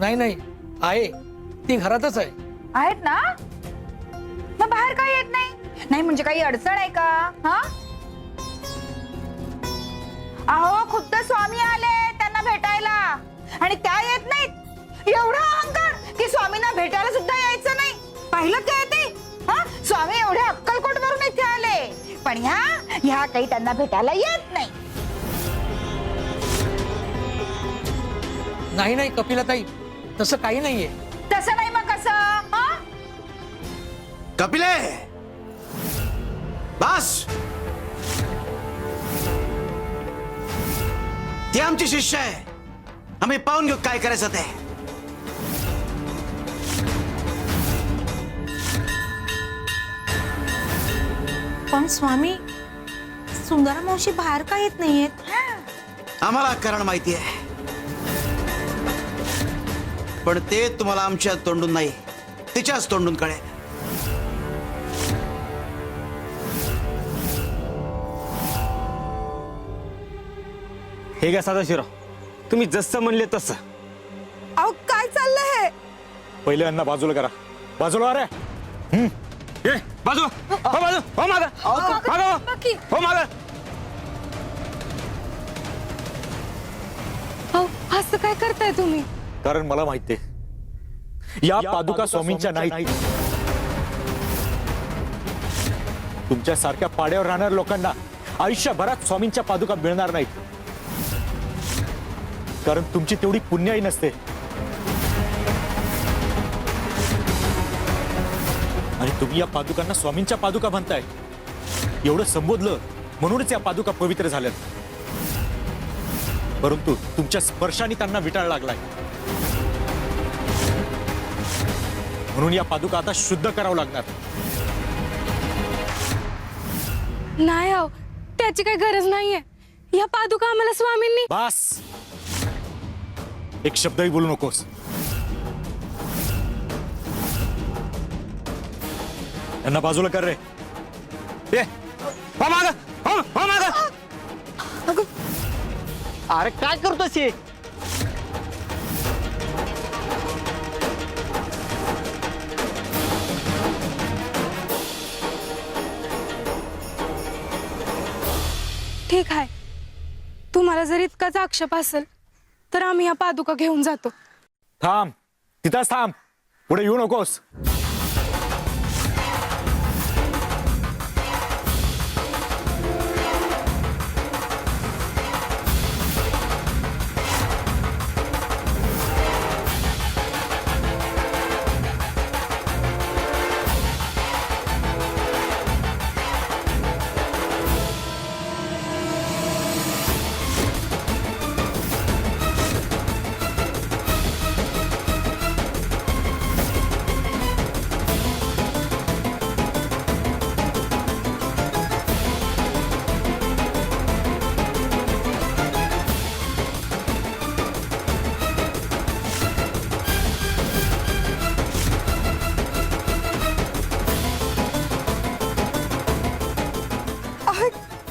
नाही नाही, आहे ती घरातच आहे. आहेत ना? मग बाहेर काय येत नाही? नाही म्हणजे काही अडचण आहे का? हा? अहो खुद्द स्वामी आले त्यांना भेटायला आणि त्या येत नाहीत. एवढा अहंकार की स्वामींना भेटायला सुद्धा यायचं नाही. पाहिलं काय ते? हा? स्वामी एवढे अक्कलकोट वरून इथे आले, पण ह्या काही त्यांना भेटायला येत नाही. नाही नाही कपिलाताई, तसं काही नाहीये. तसं नाही मग कसं? हा? कपिले, बस. ती आमची शिष्य आहे, आम्ही पाहून घेऊ काय करायचं ते. पण स्वामी, सुंदरा मावशी बाहेर का येत नाहीयेत? आम्हाला कारण माहिती आहे, पण ते तुम्हाला आमच्या तोंडून नाही, तिच्याच तोंडून कळेल. हे घ्या सदाशिवराव, तुम्ही जसं म्हणले तसं. अहो काय चाललंय हे? पहिले यांना बाजूला करा. बाजूला अरे ए, बाजू हो, बाजू हो, मागं हो, मागं. असं काय करताय तुम्ही? कारण मला माहितीये या पादुका स्वामींच्या नाहीत. तुमच्या सारख्या पाड्यावर राहणाऱ्या लोकांना आयुष्यभरात स्वामींच्या पादुका मिळणार नाहीत, कारण तुमची तेवढी पुण्याई नसते. आणि तुम्ही या पादुकांना स्वामींच्या पादुका म्हणताय. एवढं संबोधलं म्हणूनच या पादुका पवित्र झाल्यात, परंतु तुमच्या स्पर्शाने त्यांना विटाळ लागलाय. म्हणून या पादुका आता शुद्ध करावं लागणार. नाही अहो, त्याची काही गरज नाहीये. या पादुका आम्हाला स्वामींनी. बस, एक शब्दही बोलू नकोस. यांना बाजूला कर रे. ए, हो, मागं हो, मागं. अरे काय करतोस हे? ठीक आहे, तुम्हाला जर इतकाच आक्षेप असेल तर आम्ही या पादुका घेऊन जातो. थांब, तिथंच थांब, पुढे येऊ नकोस.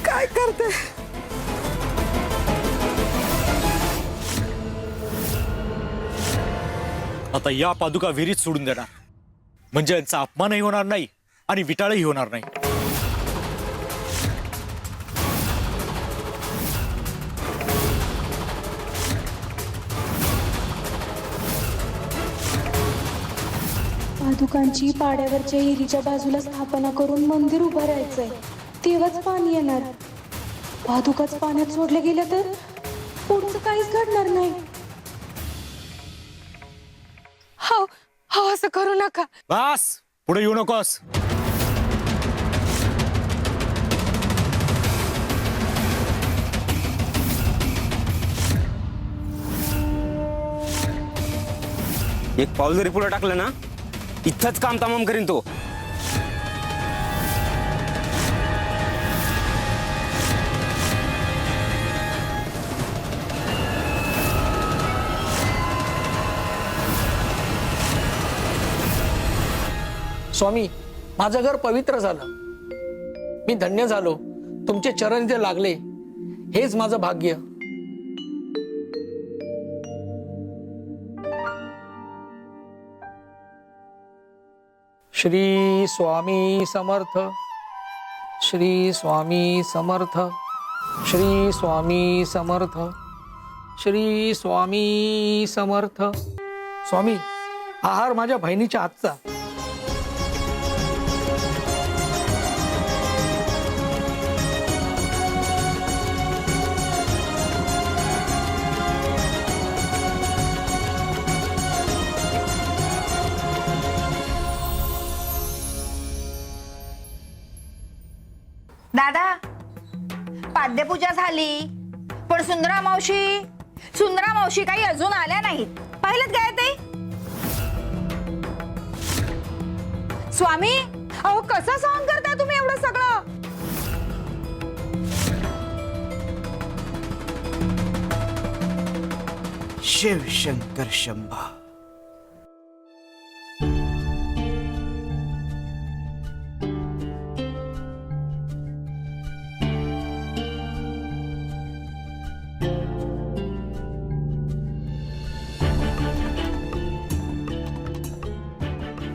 काय करते? आता या पादुका विहिरीत सोडून देणार, म्हणजे यांचा अपमानही होणार नाही आणि विटाळही होणार नाही. पादुकांची पाड्यावरच्या हिरीच्या बाजूला स्थापना करून मंदिर उभारायचंय, तेव्हाच पाणी येणार. पादुकाच पाण्यात सोडल्या गेल्या तर पुढचं काहीच घडणार नाही. हो हो, असं करू नका. बस, पुढे येऊ नकोस. एक पाऊल जरी पुढे टाकलं ना, इथंच काम तमाम करीन तो. स्वामी, माझं घर पवित्र झालं, मी धन्य झालो. तुमचे चरण इथे लागले, हेच माझं भाग्य. श्री स्वामी समर्थ. श्री स्वामी समर्थ. श्री स्वामी समर्थ. श्री स्वामी समर्थ. स्वामी, आहार माझ्या बहिणीच्या हातचा. दादा, पाद्यपूजा झाली, पण सुंदरा मावशी काही अजून आल्या नाहीत. पाहिलं काय ते? स्वामी, अहो कसं सहन करताय तुम्ही एवढं सगळं? शिव शंकर शंभा.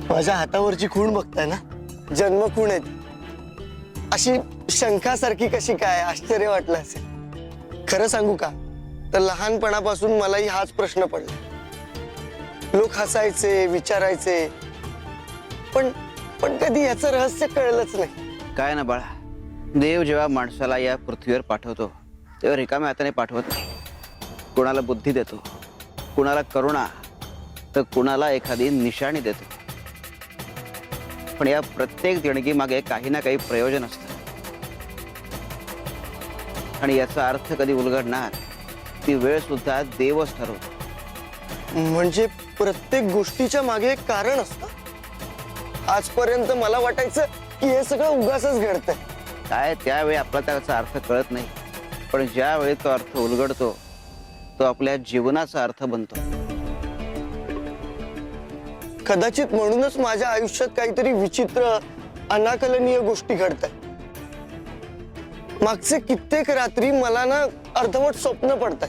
माझ्या हातावरची खूण बघताय ना, जन्म खूण आहे. अशी शंखासारखी कशी काय, आश्चर्य वाटलं असेल. खरं सांगू का, तर लहानपणापासून मलाही हाच प्रश्न पडला. लोक हसायचे, विचारायचे, पण पण कधी याचं रहस्य कळलंच नाही. काय ना बाळा, देव जेव्हा माणसाला या पृथ्वीवर पाठवतो तेव्हा रिकाम्या हाताने पाठवत नाही. कुणाला बुद्धी देतो, कुणाला करुणा, तर कुणाला एखादी निशाणी देतो. पण या प्रत्येक देणगी मागे काही ना काही प्रयोजन असतं, आणि याचा अर्थ कधी उलगडणार ती वेळ सुद्धा देवच ठरवतो. म्हणजे प्रत्येक गोष्टीच्या मागे एक कारण असतं. आजपर्यंत मला वाटायचं की हे सगळं उगाचच घडतंय. काय त्यावेळी आपला त्याचा अर्थ कळत नाही, पण ज्यावेळी तो अर्थ उलगडतो तो आपल्या जीवनाचा अर्थ बनतो. कदाचित म्हणूनच माझ्या आयुष्यात काहीतरी विचित्र, अनाकलनीय गोष्टी घडतात. मागचे कित्येक रात्री मला ना अर्धवट स्वप्न पडतात.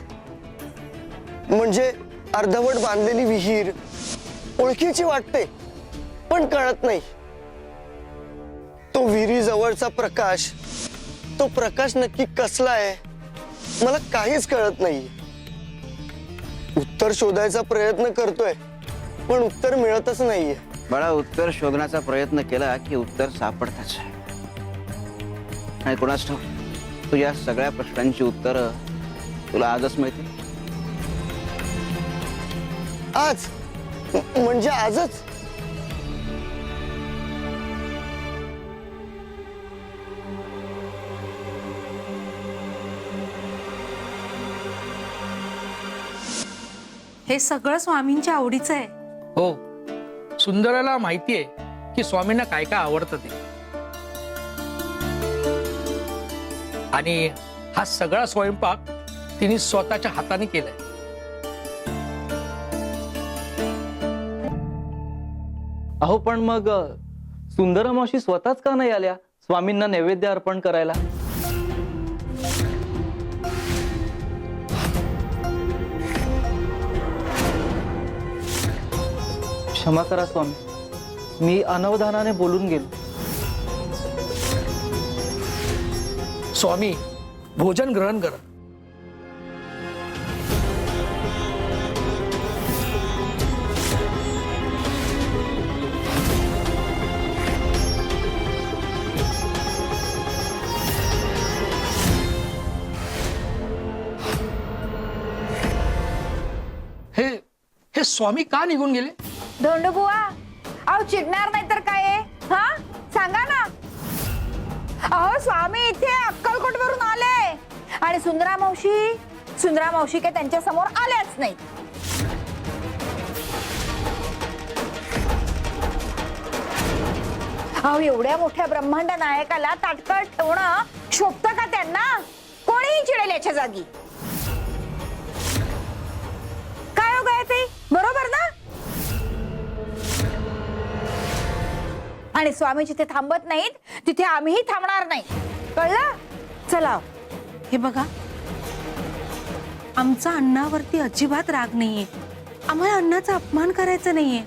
म्हणजे अर्धवट बांधलेली विहीर ओळखीची वाटते, पण कळत नाही. तो विहिरी जवळचा प्रकाश, तो प्रकाश नक्की कसला आहे मला काहीच कळत नाही. उत्तर शोधायचा प्रयत्न करतोय, पण उत्तर मिळतच नाहीये. बाळा, उत्तर शोधण्याचा प्रयत्न केला की उत्तर सापडतच. आणि कोणाच ठाऊक, तुझ्या सगळ्या प्रश्नांची उत्तरं तुला आजच मिळतील. आज म्हणजे आजच. हे सगळं स्वामींच्या आवडीचं आहे. हो, सुंदराला माहितीये की स्वामींना काय काय आवडतं ते. आणि हा सगळा स्वयंपाक तिने स्वतःच्या हाताने केलाय. अहो पण मग सुंदरा मावशी स्वतःच का नाही आल्या स्वामींना नैवेद्य अर्पण करायला? क्षमा करा स्वामी, मी अनवधानाने बोलून गेलो. स्वामी, भोजन ग्रहण करा. हे स्वामी का निघून गेले? धोंडबुवा, अहो चिडणार नाही तर काय आहे? हा, सांगा ना. अहो स्वामी इथे अक्कलकोट वरून आले, आणि सुंदरा मावशी काय त्यांच्या समोर आल्याच नाही. अहो एवढ्या मोठ्या ब्रह्मांड नायकाला ताटकळत ठेवणं शोभतं का त्यांना? कोणीही चिडेल याच्या जागी. काय हो गायत्री, बरोबर ना? आणि स्वामी जिथे थांबत नाहीत तिथे आम्हीही थांबणार नाही, कळलं? चला. हे बघा, आमचा अन्नावरती अजिबात राग नाहीये. आम्हाला अन्नाचा अपमान करायचा नाहीये.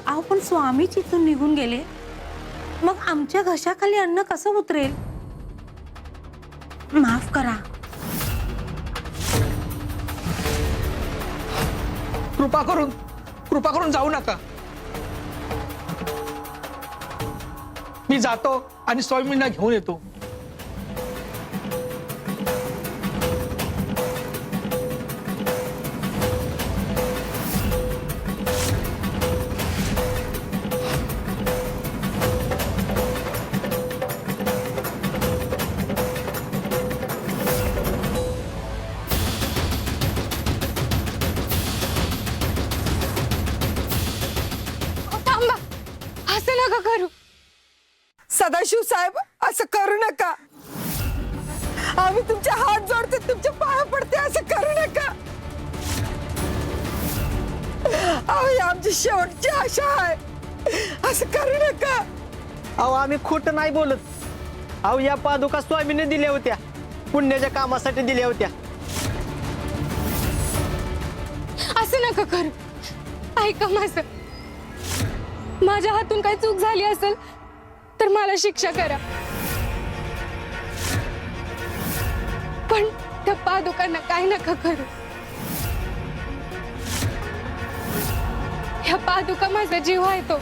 अहो पण स्वामीच इथून निघून गेले मग आमच्या घशाखाली अन्न कसं उतरेल? माफ करा. कृपा करून जाऊ नका. मी जातो आणि स्वामींना घेऊन येतो. थांबा, असं नका करू. सदाशिव साहेब, असं करू नका. आम्ही तुमचे हात जोडते, तुमच्या पाया पडते. असं करू नका. अहो, ही आमची शेवटची आशा आहे. असं करू नका. अहो आम्ही खोट नाही बोलत. अहो या पादुका स्वामीने दिल्या होत्या, पुण्याच्या कामासाठी दिल्या होत्या. असं नका करू. ऐका माझं. माझ्या हातून काही चूक झाली असेल तर मला शिक्षा करा, पण त्या पादुकांना काय नका करू. ह्या पादुका माझा जीव आहे. तो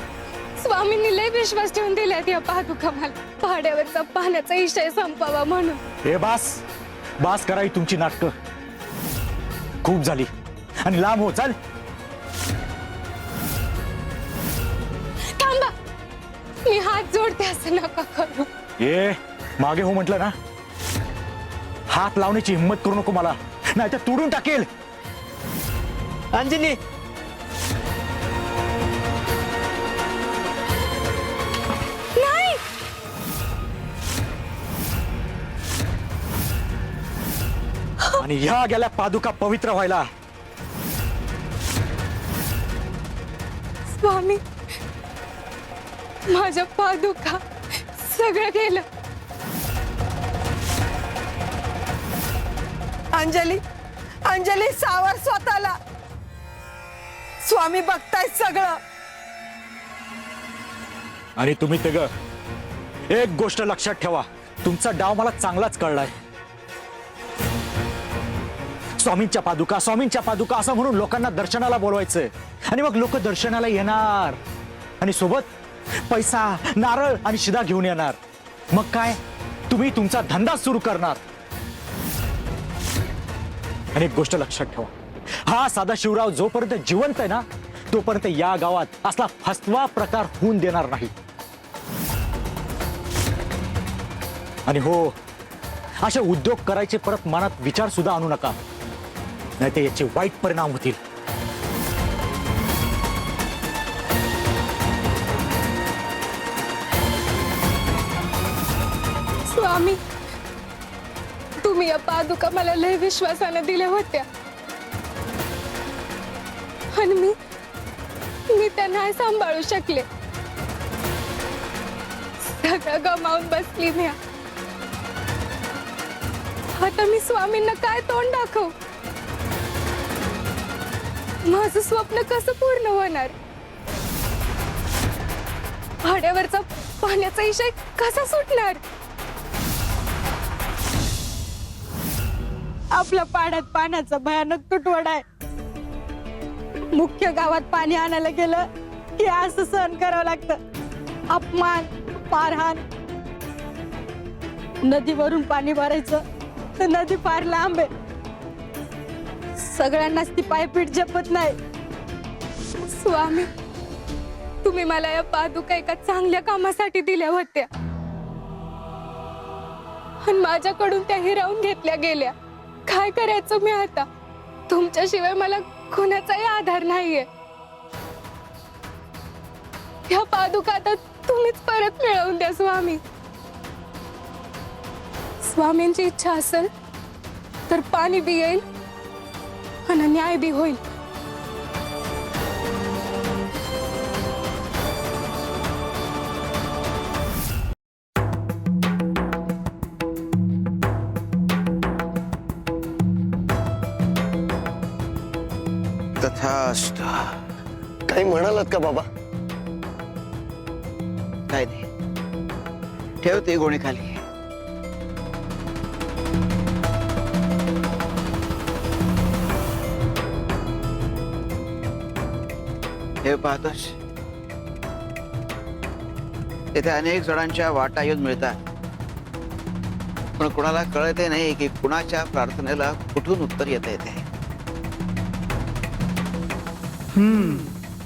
स्वामींनी लय विश्वास ठेवून दिल्यात या पादुका मला भाड्यावरचा पाण्याचा विषय संपावा म्हणून. हे बास करा ही तुमची नाटकं. खूप झाली आणि लांब हो. चाल. थांबा, मी हात जोडते. असं नका करू. ये मागे हो म्हटलं ना. हात लावण्याची हिंमत करू नको मला, नाही तर तोडून टाकेल. अंजली, नाही. आणि ह्या गेल्या पादुका पवित्र व्हायला. स्वामी, माझ्या पादुका सगळं गेलं. अंजली, सावर स्वतःला. स्वामी बघताय सगळं. आणि तुम्ही ते ग एक गोष्ट लक्षात ठेवा, तुमचा डाव मला चांगलाच कळलाय. स्वामींच्या पादुका असं म्हणून लोकांना दर्शनाला बोलवायचंय, आणि मग लोक दर्शनाला येणार आणि सोबत पैसा, नारळ आणि शिदा घेऊन येणार. मग काय, तुम्ही तुमचा धंदा सुरू करणार. आणि एक गोष्ट लक्षात ठेवा, हा सदाशिवराव जोपर्यंत जिवंत आहे ना, तोपर्यंत या गावात असला फसवा प्रकार होऊन देणार नाही. आणि हो, असे उद्योग करायचे परत मनात विचार सुद्धा आणू नका, नाही तर याचे वाईट परिणाम होतील. स्वामी, तुम्ही या पादुका मला लय विश्वासाने दिल्या होत्या, आणि मी त्यांना नाही सांभाळू शकले. सगळं गमावून बसली मी. आता मी स्वामींना काय तोंड दाखवू? माझं स्वप्न कसं पूर्ण होणार? भाड्यावरचा पाण्याचा विषय कसा सुटणार? आपल्या पाण्यात पाण्याचा भयानक तुटवडा आहे. मुख्य गावात पाणी आणायला गेलं की असं सहन करावं लागतं. अपमान, मारहाण. नदीवरून पाणी भरायचं तर नदी फार लांब आहे. सगळ्यांनाच ती पायपीट जपत नाही. स्वामी, तुम्ही मला या पादुका एका चांगल्या कामासाठी दिल्या होत्या, आणि माझ्याकडून त्या हिरावून घेतल्या गेल्या. काय करायचं मी आता? तुमच्याशिवाय मला कोणाचाही आधार नाहीये. ह्या पादुका आता तुम्हीच परत मिळवून द्या स्वामी. स्वामींची इच्छा असेल तर पाणी बी येईल आणि न्याय बी होईल. तथास्तु. काही म्हणालात का बाबा? काय नाही. ठेव ती गोणी खाली. हे पाहतोस, येथे अनेक जणांच्या वाटा येऊन मिळतात, पण कुणाला कळते नाही की कुणाच्या प्रार्थनेला कुठून उत्तर येता येते.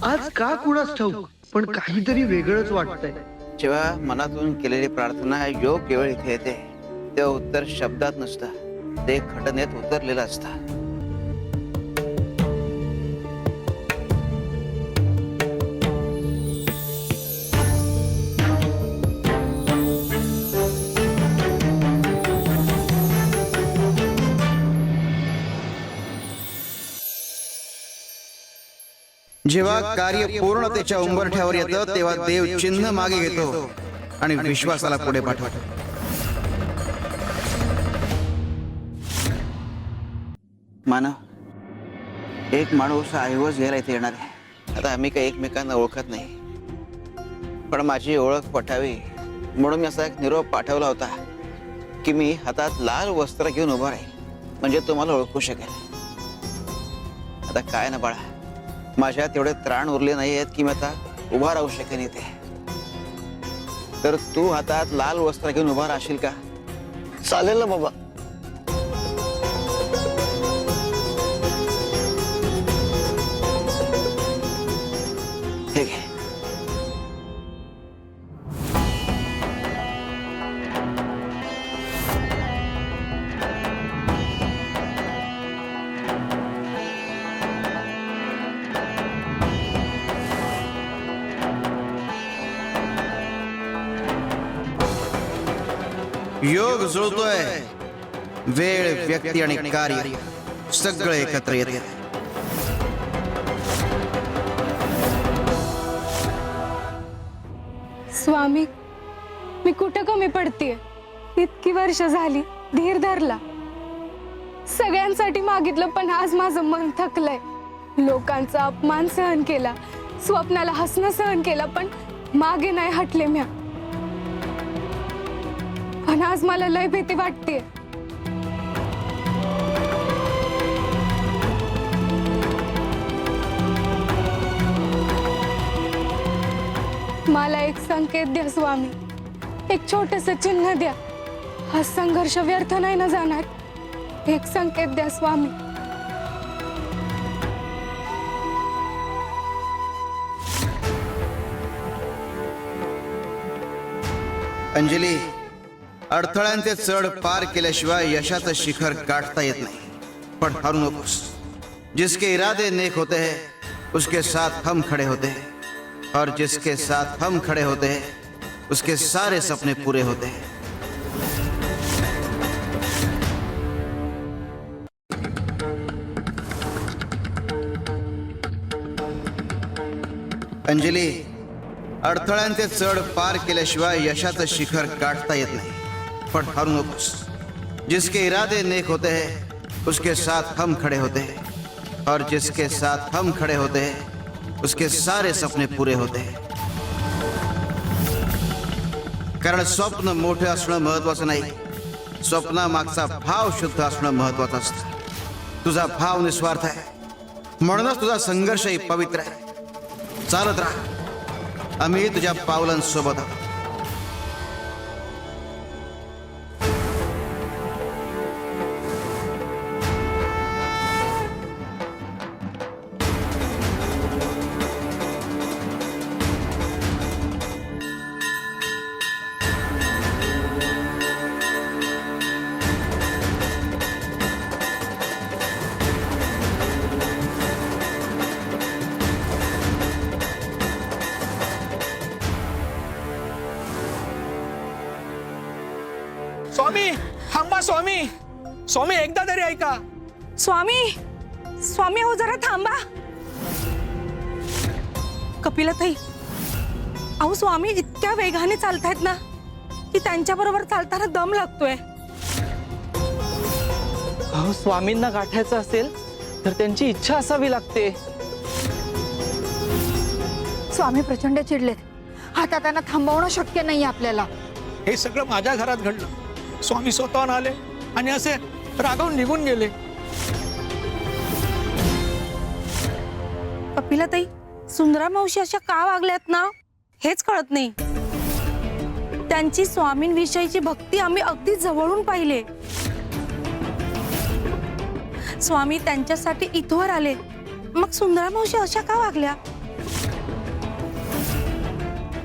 आज का कुणाच ठाऊक, पण काहीतरी वेगळंच वाटतंय. जेव्हा मनातून केलेली प्रार्थना योग्य वेळ इथे येते, तेव्हा उत्तर शब्दात नसतं, ते घटनेत उतरलेलं असतं. जेव्हा कार्य पूर्णतेच्या उंबरठ्यावर येतं तेव्हा देव चिन्ह मागे घेतो आणि विश्वासाला पुढे पाठवतो. मानव, एक माणूस ऐवज घ्यायला इथे येणार आहे. आता आम्ही काही एकमेकांना ओळखत नाही, पण माझी ओळख पटावी म्हणून मी असा एक निरोप पाठवला होता की मी हातात लाल वस्त्र घेऊन उभा राहील, म्हणजे तुम्हाला ओळखू शकेल. आता काय ना बाळा, माझ्यात तेवढे त्राण उरले नाही आहेत की मी आता उभा राहू शकेन इथे. तर तू हातात लाल वस्त्र घेऊन उभा राहशील का? चालेल ना बाबा. हे घे. योग जुळतोय, वेळ, व्यक्ती आणि कार्य सगळे एकत्र येते. स्वामी, मी कुठं कमी पडतीये? इतकी वर्ष झाली धीर धरला, सगळ्यांसाठी मागितलं, पण आज माझं मन थकलंय. लोकांचा अपमान सहन केला, स्वप्नाला हसणं सहन केला, पण मागे नाही हटले म्या. पण आज मला लय भीती वाटतेय. मला एक संकेत द्या स्वामी, एक छोटस चिन्ह द्या. हा संघर्ष व्यर्थ नाही ना जाणार. एक संकेत द्या स्वामी. अंजली, अडथळ्यांचे चढ पार केल्याशिवाय यशाचं शिखर गाठता येत नाही. पण हरू नकोस. जिसके इरादे नेक होते हैं उसके साथ हम खड़े होते हैं, और जिसके साथ हम खड़े होते हैं उसके सारे सपने पूरे होते हैं. अंजली, अडथळ्यांचे चढ पार केल्याशिवाय यशाचं शिखर गाठता येत नाही. पण हरू नकोस. जिसके इरादे नेक होते हैं उसके साथ हम खड़े होते हैं, और जिसके साथ हम खड़े होते हैं उसके सारे सपने पूरे होते हैं. कारण स्वप्न मोठे असणं महत्वाचं नाही, स्वप्नामागचा भाव शुद्ध असणं महत्वाचं असतं. तुझा भाव निस्वार्थ आहे, म्हणूनच तुझा संघर्षही पवित्र आहे. चालत राहा, आम्ही तुझ्या पावलांसोबत आहोत. स्वामी थांबा. स्वामी, स्वामी एकदा तरी ऐका. स्वामी, स्वामी हो जरा थांबा. कपिलताई, अहो स्वामी इतक्या वेगाने चालतायत ना की त्यांच्या बरोबर चालताना दम लागतोय. अहो, स्वामींना गाठायचं असेल तर त्यांची इच्छा असावी लागते. स्वामी प्रचंड चिडलेत. आता त्यांना थांबवणं शक्य नाही आपल्याला. हे सगळं माझ्या घरात घडलं. स्वामी स्वतःहून आले आणि असे रागावून निघून गेले. कपिलाताई, सुंदरा मावशी अशा का वागल्यात ना हेच कळत नाही. त्यांची स्वामींविषयीची भक्ती आम्ही अगदी जवळून पाहिले. स्वामी त्यांच्यासाठी इथवर आले, मग सुंदरा मावशी अशा का वागल्या?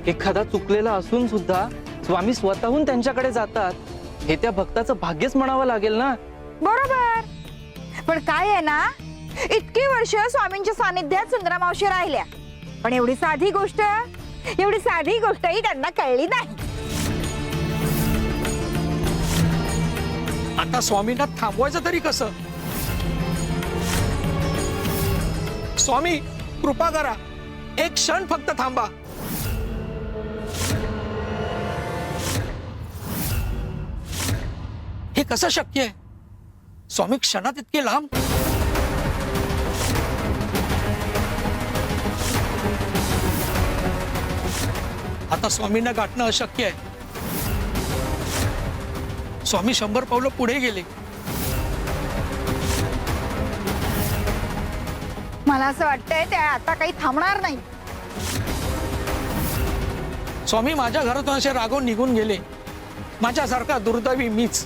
एखादा चुकलेला असून सुद्धा स्वामी स्वतःहून त्यांच्याकडे जातात, हे त्या भक्ताचं भाग्यच म्हणावं लागेल ना. बरोबर. पण काय आहे ना, इतकी वर्ष स्वामींच्या सानिध्यात सुंदरा मावशी राहिल्या, पण एवढी साधी गोष्टही त्यांना कळली नाही. आता स्वामींना थांबवायचं तरी कसं? स्वामी कृपा करा, एक क्षण फक्त थांबा. हे कसं शक्य आहे? स्वामी क्षणात इतके लांब? आता स्वामींना गाठणं अशक्य आहे. स्वामी 100 पावलं पुढे गेले. मला असं वाटतंय ते आता काही थांबणार नाही. स्वामी माझ्या घरातून असे रागवून निघून गेले. माझ्यासारखा दुर्दैवी मीच.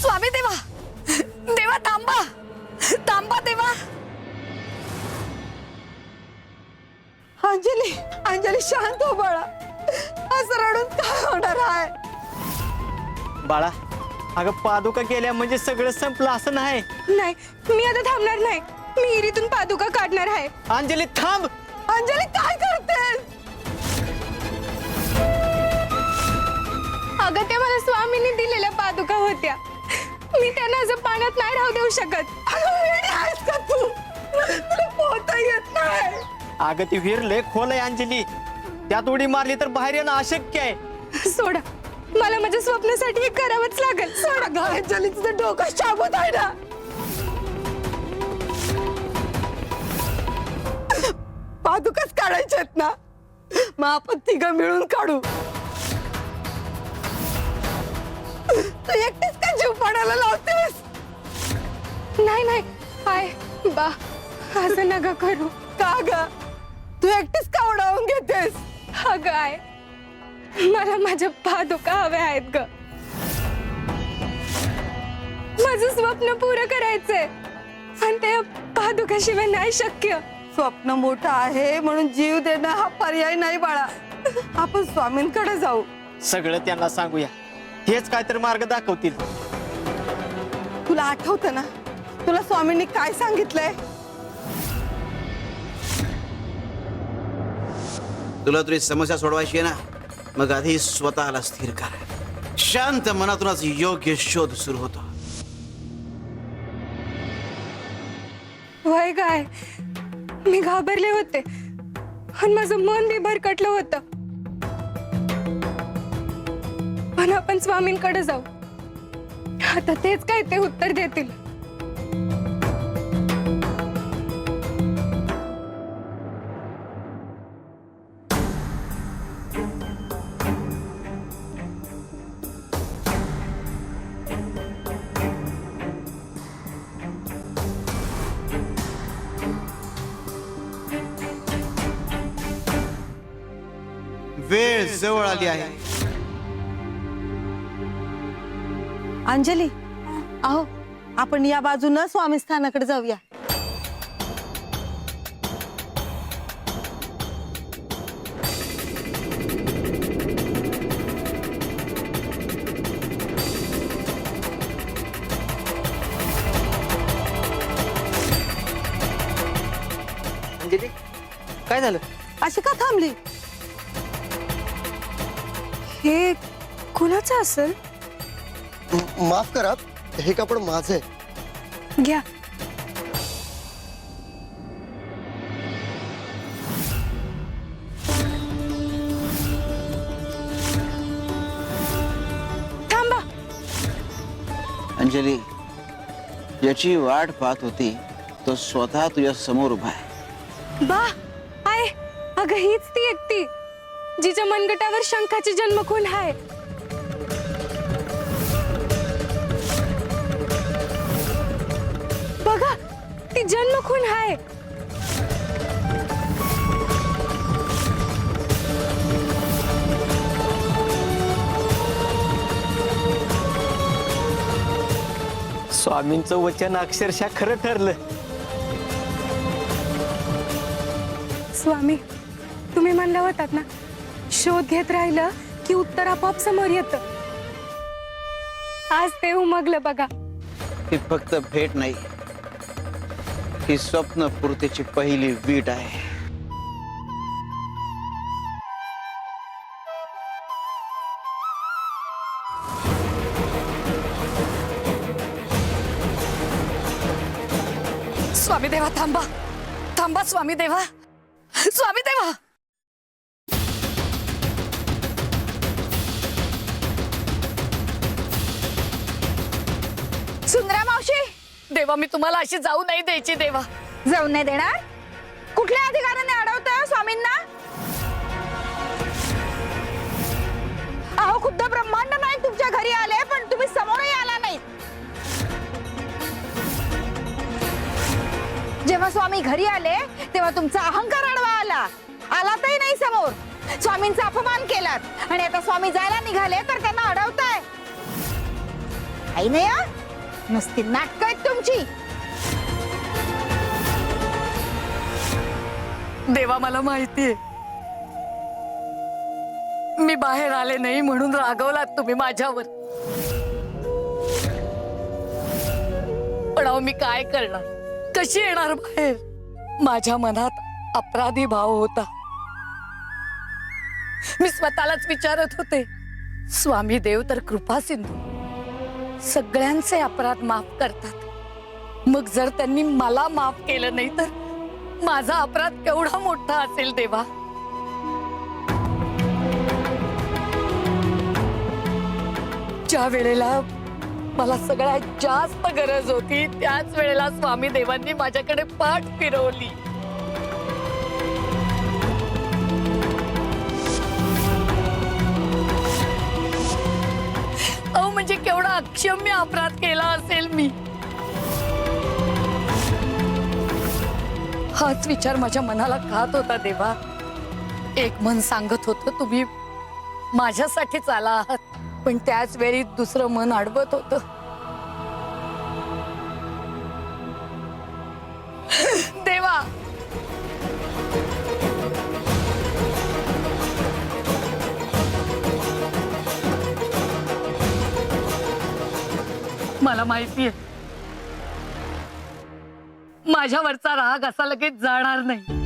स्वामी देवा, देवा थांबा, थांबा देवा. अंजली, अंजली शांत हो बाळा. असं रडून काय होणार आहे? बाळा, अगं पादुका गेल्या म्हणजे सगळं संपलं असं नाही. नाही, मी आता थांबणार नाही. मी इरीतून पादुका काढणार आहे. अंजली थांब. अंजली काय करते? अगं त्या मला स्वामींनी दिलेल्या पादुका होत्या. मी त्यांना असं पाण्यात नाही राहू देऊ शकत. का तू? तुला पोहता येत नाही. अगं ती विहीर लय खोल आहे अंजली, त्यात उडी मारली तर बाहेर येणं अशक्य आहे. सोडा, मला माझ्या स्वप्नासाठी हे करावंच लागेल. सोडा. अगं अंजली, तुझं डोकं शाबूत आहे ना. पादुकाच काढायचे आहेत ना, मग आपण तिघं मिळून काढू. तू एकटीच का जीव पडायला लावतेस? नाही नाही, आहे बा, असं नका करू. का ग? तू एकटीच का उडावून घेतेस? अगं आहे, मला माझ्या पादुका हव्या आहेत ग. माझं स्वप्न पुरं करायचंय, पण ते पादुकाशिवाय नाही शक्य. स्वप्न मोठं आहे म्हणून जीव देणं हा पर्याय नाही बाळा. आपण स्वामींकडे जाऊ. सगळं त्यांना सांगूया, हेच काहीतरी मार्ग दाखवतील. तुला आठवतं ना, तुला स्वामींनी काय सांगितलंय? तुला तुझी समस्या सोडवायची आहे ना, मग आधी स्वतःला स्थिर कर. शांत मनातूनच योग्य शोध सुरू होतो. वय काय, मी घाबरले होते आणि माझं मन बी भरकटलं होतं. पण आपण स्वामींकडे जाऊ, आता तेच काय ते उत्तर देतील. वेळ जवळ आली आहे. अंजली, अहो आपण या बाजूनं स्वामी स्थानाकडे जाऊया. अंजली, काय झालं? अशी का थांबली? हे कुणाचं असेल? माफ करा, हे कापड माझं आहे. घ्या. थांबा. अंजली, याची वाट पाहत होती तो स्वतः तुझ्या समोर उभा आहे. बा आहे. अगं हीच ती एकटी जिच्या मनगटावर शंखाची जन्मखून आहे. बघा, ती जन्मखून आहे. स्वामींचं वचन अक्षरशः खरं ठरलं. स्वामी, तुम्ही म्हणलं होतात ना, शोध घेत राहिलं की उत्तर आपोआप समोर येतं. आज ते उमगलं बघा. ही फक्त भेट नाही, ही स्वप्नपूर्तीची पहिली वीट आहे. स्वामी देवा थांबा, थांबा स्वामी देवा, स्वामी देवा. सुंदरा मावशी, देवा मी तुम्हाला अशी जाऊ नाही द्यायची देवा. जाऊ नाही देणार? कुठल्या अधिकाराने अडवतं स्वामींना? अहो खुद्द ब्रह्मांड नायक तुमच्या घरी आले, पण तुम्ही समोरही आला नाही. जेव्हा स्वामी घरी आले तेव्हा तुमचा अहंकार अडवा आला, आलातही नाही समोर. स्वामींचा अपमान केलात आणि आता स्वामी जायला निघाले तर त्यांना अडवताय. आई नाही हा? नुसती नाटकं आहेत तुमची. देवा मला माहितीये मी बाहेर आले नाही म्हणून रागवलात तुम्ही माझ्यावर. पण अहो मी काय करणार, कशी येणार बाहेर? माझ्या मनात अपराधी भाव होता. मी स्वतःलाच विचारत होते, स्वामी देव तर कृपा सिंधू, सगळ्यांचे अपराध माफ करतात. मग जर त्यांनी मला माफ केलं नाही तर माझा अपराध केवढा मोठा असेल देवा. ज्या वेळेला मला सगळ्यात जास्त गरज होती त्याच वेळेला स्वामी देवांनी माझ्याकडे पाठ फिरवली. अहो म्हणजे केवढा अक्षम्य अपराध केला असेल मी. हाच विचार माझ्या मनाला खात होता देवा. एक मन सांगत होतं तुम्ही माझ्यासाठीच आला आहात, पण त्याच वेळी दुसरं मन अडवत होतं. देवा मला माहितीये माझ्यावरचा राग असा लगेच जाणार नाही.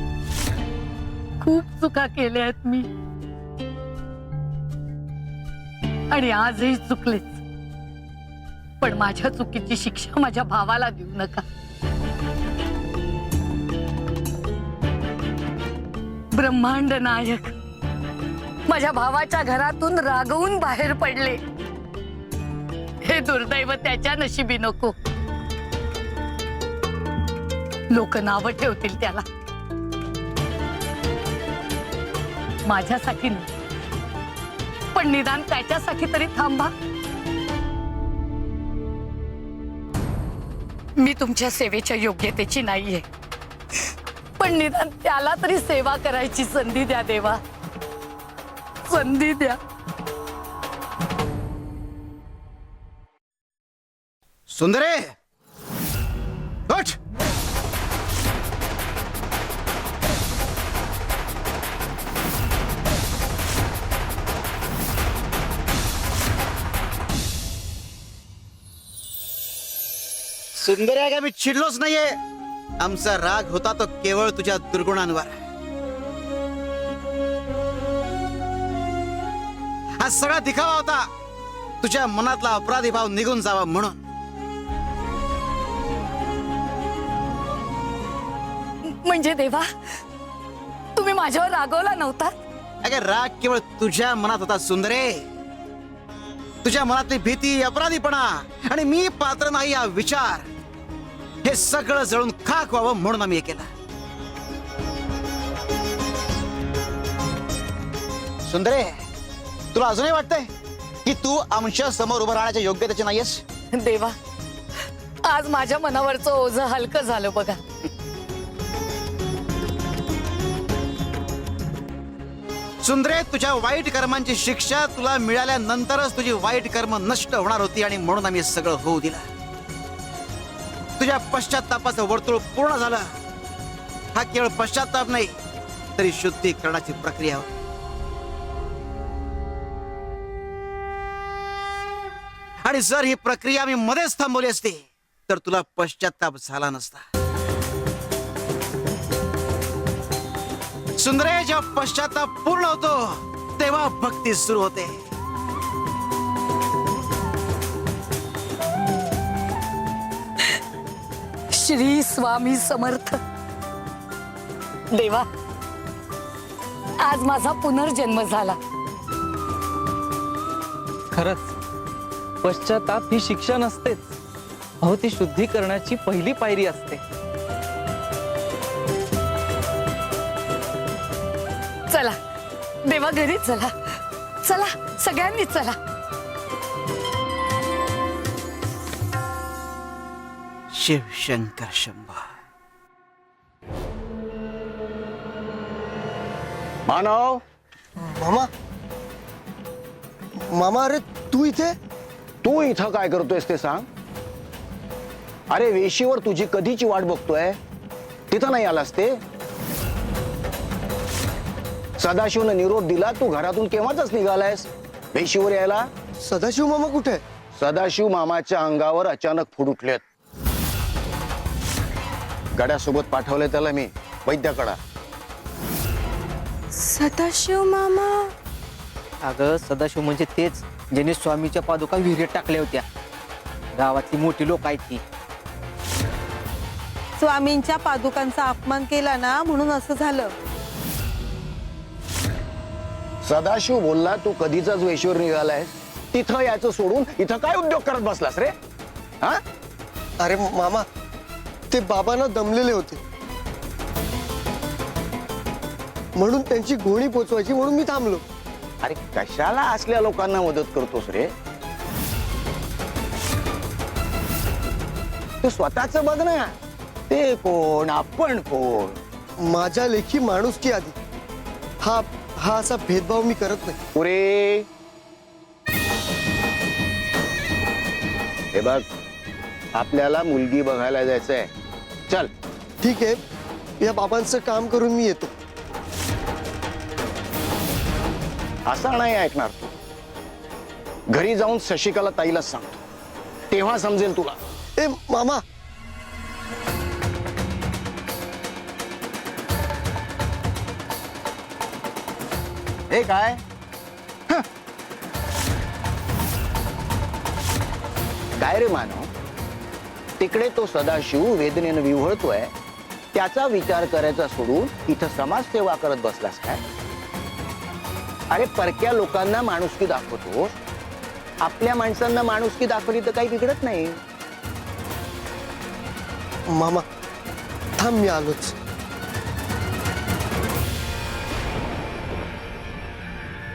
खूप चुका केल्या आहेत मी आणि आजही चुकलेच. पण माझ्या चुकीची शिक्षा माझ्या भावाला देऊ नका. ब्रह्मांड नायक माझ्या भावाच्या घरातून रागवून बाहेर पडले. हे दुर्दैव त्याच्या नशिबी नको. लोक नाव ठेवतील त्याला, माझ्यासाठी नाही पण निदान त्याच्यासाठी तरी थांबा. मी तुमच्या सेवेच्या योग्यतेची नाहीये, पण निदान त्याला तरी सेवा करायची संधी द्या देवा, संधी द्या. सुंदरे, उठ. सुंदरे, का मी चिडलोच नाहीये. आमचा राग होता तो केवळ तुझ्या दुर्गुणांवर. हा सगळा दिखावा होता तुझ्या मनातला अपराधी भाव निघून जावा म्हणून. म्हणजे देवा, तुम्ही माझ्यावर रागवला नव्हता? अगे राग केवळ तुझ्या मनात होता सुंदरे. तुझ्या मनातली भीती, अपराधीपणा आणि मी पात्र नाही हा विचार, हे सगळं जळून खाक व्हावं म्हणून आम्ही हे केलं. सुंदरे, तुला अजूनही वाटतंय की तू आमच्या समोर उभं राहण्याच्या योग्यतेची नाहीयेस? देवा, आज माझ्या मनावरचं ओझं हलकं झालं बघा. सुंदरे, तुझ्या वाईट कर्मांची शिक्षा तुला मिळाल्यानंतरच तुझी वाईट कर्म नष्ट होणार होती आणि म्हणून आम्ही सगळं होऊ दिलं. तुझ्या पश्चात्तापाचं वर्तुळ पूर्ण झालं. हा केवळ पश्चात्ताप नाही, तरी शुद्धीकरणाची प्रक्रिया होती. आणि जर ही प्रक्रिया आम्ही मध्येच थांबवली असती तर तुला पश्चात्ताप झाला नसता. सुंदरे, जेव्हा पश्चात्ताप पूर्ण होतो तेव्हा भक्ती सुरू होते. श्री स्वामी समर्थ. देवा, आज माझा पुनर्जन्म झाला. खरंच पश्चाताप ही शिक्षा नसतेच, अहो ती शुद्धीकरणाची पहिली पायरी असते. चला देवा, घरी चला. चला सगळ्यांनी चला. शिवशंकर शंभो. मानव, मामा, मामा, अरे तू इथे? तू इथं काय करतोयस ते सांग. अरे वेशीवर तुझी कधीची वाट बघतोय, तिथं नाही आलास ते? सदाशिवनं निरोप दिला, तू घरातून केव्हाच निघालायस वेशीवर यायला? सदाशिव मामा कुठे? सदाशिव मामाच्या अंगावर अचानक फूट उठलेत. गड्यासोबत पाठवले त्याला मी वैद्याकडा. सदाशिव मामा? अगं सदाशिव म्हणजे तेच ज्याने स्वामीच्या पादुका विहिरीत टाकल्या होत्या. गावातली मोठी लोक आहेत ती. स्वामींच्या पादुकांचा अपमान केला ना, म्हणून असं झालं. सदाशिव बोलला, तू कधीचाच वेशीवर निघालायस, तिथं याचं सोडून इथं काय उद्योग करत बसलास रे? हा? अरे मामा, ते बाबांना दमलेले होते म्हणून त्यांची गोणी पोचवायची म्हणून मी थांबलो. अरे कशाला असल्या लोकांना मदत करतोस रे? तू स्वतःच बघ ना, ते कोण आपण कोण. माझ्या लेखी माणुसकी आधी. हा हा असा भेदभाव मी करत नाही. पुरे हे बघ, आपल्याला मुलगी बघायला जायचंय. चल. ठीक आहे, या बाबांचं काम करून मी येतो. असं नाही ऐकणार तू. घरी जाऊन शशिकाला ताईलाच सांगतो, तेव्हा समजेल तुला. ए मामा, हे काय? काय रे मानव, तिकडे तो सदाशिव वेदनेनं विव्हळतोय, त्याचा विचार करायचा सोडून इथं समाजसेवा करत बसलास काय? अरे परक्या लोकांना माणुसकी दाखवतो, आपल्या माणसांना माणुसकी दाखवली तर काही बिघडत नाही. मामा थांब, मी आलोच.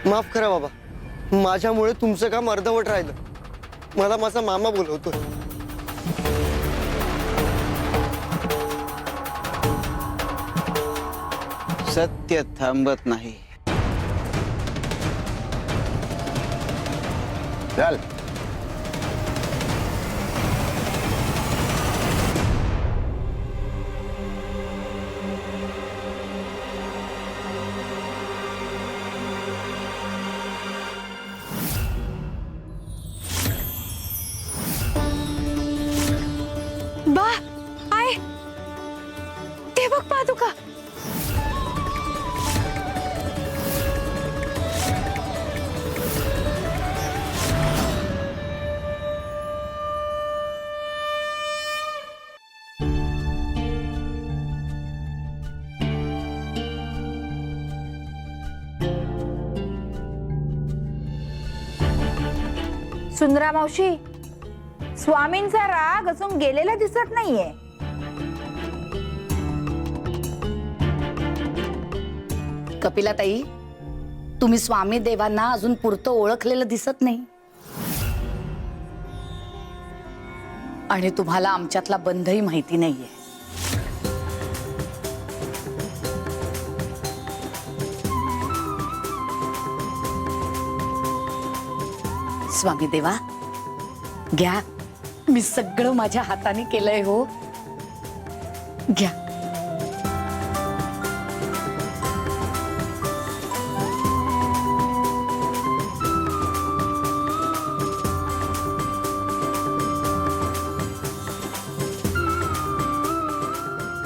माफ करा बाबा, माझ्यामुळे तुमचं काम अर्धवट राहिलं. मला माझा मामा बोलवतोय. सत्य थांबत नाही. चल. बा, आय, ते बघ पादुका. सुंदरा मावशी, स्वामींचा राग अजून गेलेला दिसत नाहीये. कपिलाताई, तुम्ही स्वामी देवांना अजून पुरतं ओळखलेलं दिसत नाही. आणि तुम्हाला आमच्यातला बंधही माहिती नाहीये. स्वामी देवा, घ्या, मी सगळं माझ्या हाताने केलंय हो. घ्या.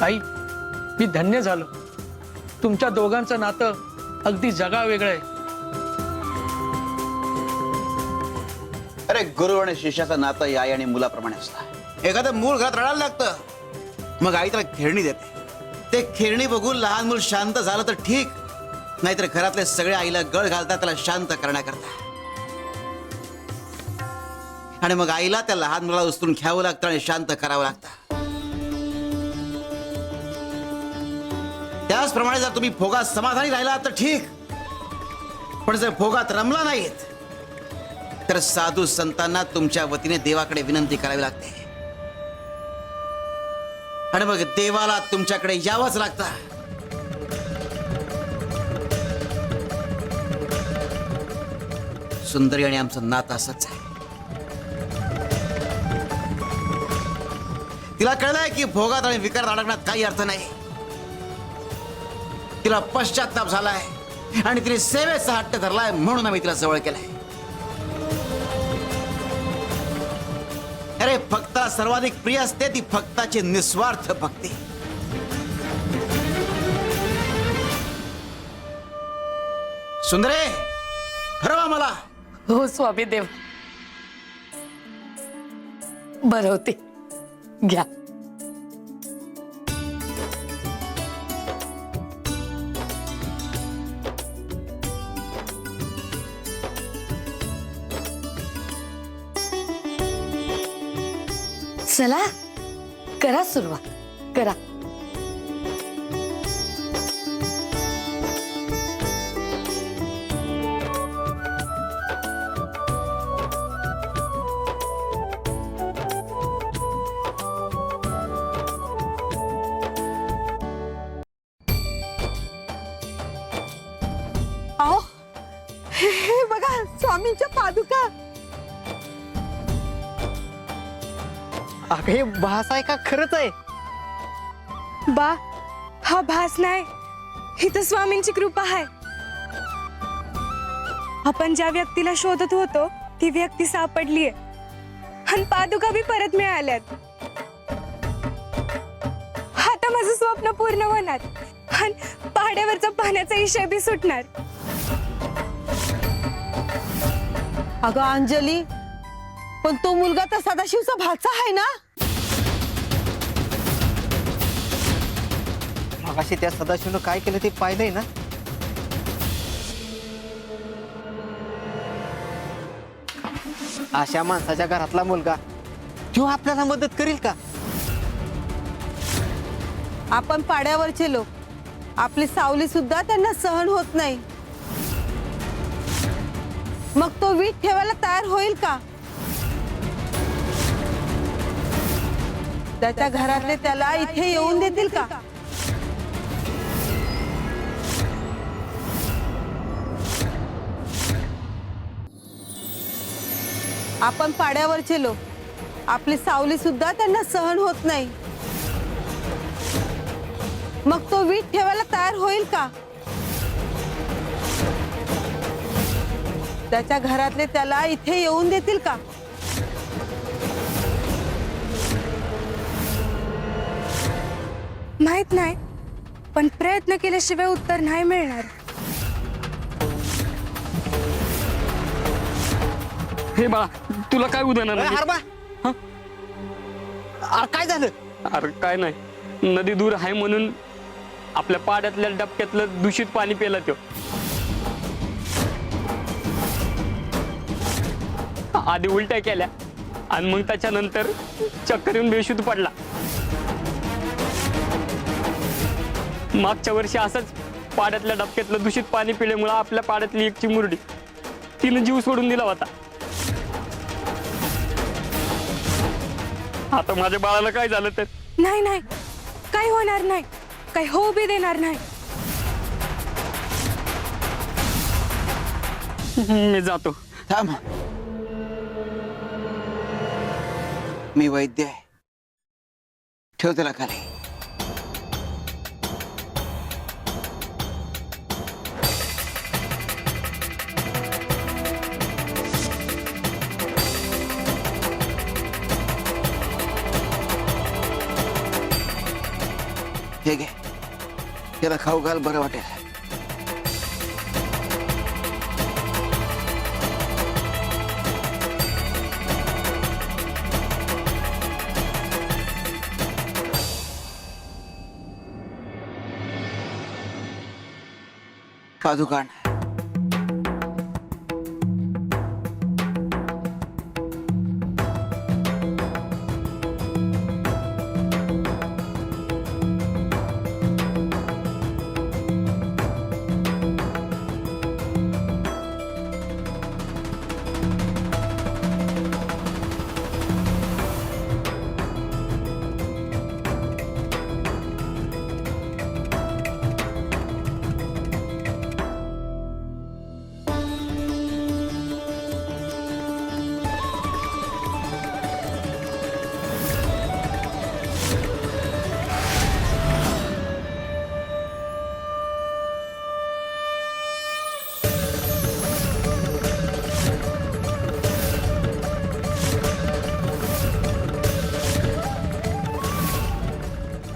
आई, मी धन्य झालो. तुमच्या दोघांचं नातं अगदी जगावेगळं आहे. अरे गुरु आणि शिष्याचं नातं आई आणि मुलाप्रमाणे असतं. एखादं मूल घरात रडायला लागतं, मग आई त्याला खेळणी देते. ते खेळणी बघून लहान मूल शांत झालं तर ठीक, नाहीतर घरातले सगळे आईला गळ घालतात त्याला शांत करण्याकरता. आणि मग आईला त्या लहान मुलाला उचलून घ्यावं लागतं आणि शांत करावं लागतं. त्याचप्रमाणे जर तुम्ही भोगात समाधानी राहिला तर ठीक, पण जर भोगात रमला नाहीत तर साधू संतांना तुमच्या वतीने देवाकडे विनंती करावी लागते. आणि मग देवाला तुमच्याकडे यावंच लागतं. सुंदरी आणि आमचं नातं असंच आहे. तिला कळलंय की भोगात आणि विकारात अडकण्यात काही अर्थ नाही. तिला पश्चाताप झालाय आणि तिने सेवेचा हट्ट धरलाय, म्हणून आम्ही तिला जवळ केलंय. अरे भक्ताला सर्वाधिक प्रिय असते ती भक्ताची निस्वार्थ भक्ती. सुंदरे, ठरवा मला. हो स्वामी देव, बरं होते. घ्या. चला, करा सुरुवात, करा. अहो, हे बघा स्वामींच्या पादुका. अगं हे भास आहे का खरंच आहे? बा, हा भास नाही, ही तर स्वामींची कृपा आहे. आपण ज्या व्यक्तीला शोधत होतो ती व्यक्ती सापडलीये आणि पादुका बी परत मिळाल्यात. आता माझं स्वप्न पूर्ण होणार आणि पहाड्यावरचा पाण्याचा इशा बी सुटणार. अगं अंजली, पण तो मुलगा तर सदाशिवचा भाचा आहे ना? मगाशी त्या सदाशिवनं काय केलं ते पाहिलंय ना? अशा माणसाच्या घरातला मुलगा तो आपल्याला मदत करील का? आपण पाड्यावरचे लोक, आपली सावली सुद्धा त्यांना सहन होत नाही. मग तो वीट ठेवायला तयार होईल का? त्याच्या घरातले त्याला इथे येऊन देतील का? आपण पाड्यावरचे लोक, आपली सावली सुद्धा त्यांना सहन होत नाही. मग तो वीट ठेवायला तयार होईल का? त्याच्या घरातले त्याला इथे येऊन देतील का? माहित नाही, पण प्रयत्न केल्याशिवाय उत्तर नाही मिळणार. हे बाळा, तुला काय उदाहरण अरे हरबा, अरे काय झालं? अरे काय नाही, नदी दूर आहे म्हणून आपल्या पाड्यातल्या डबक्यातलं दूषित पाणी प्यायला तो. आधी उलट्या केल्या आणि मग त्याच्यानंतर चक्कर येऊन बेशुद्ध पडला. मागच्या वर्षी असंच पाड्यातल्या डबक्यातलं दूषित पाणी पिल्यामुळे आपल्या पाड्यातली एक चिमुरडी तिनं जीव सोडून दिला होता. आता माझ्या बाळाला काय झालं तर? नाही नाही, काही होणार नाही, काही होऊ बी देणार नाही. मी जातो. थांब, मी वैद्य आहे. ठेव त्याला खाली. हे घे, त्याला खाऊ घाल, बरं वाटेल. पादुकाण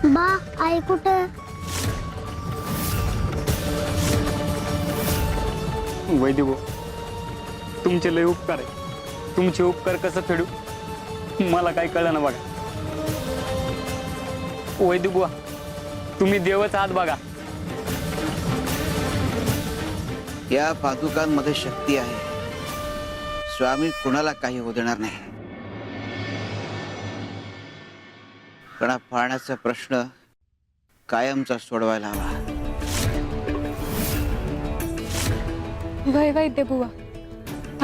बा, आई कुठे? वैद्य भाऊ, तुमचे लय उपकार आहे. तुमचे उपकार कसं फेडू मला काही कळलं ना बघा. वैद्य बुवा, तुम्ही देवच आहात बघा. या पादुकांमध्ये शक्ती आहे. स्वामी कुणाला काही होऊ देणार नाही. पण हा पाण्याचा प्रश्न कायमचा सोडवायला हवा. वय वैद्य बुवा,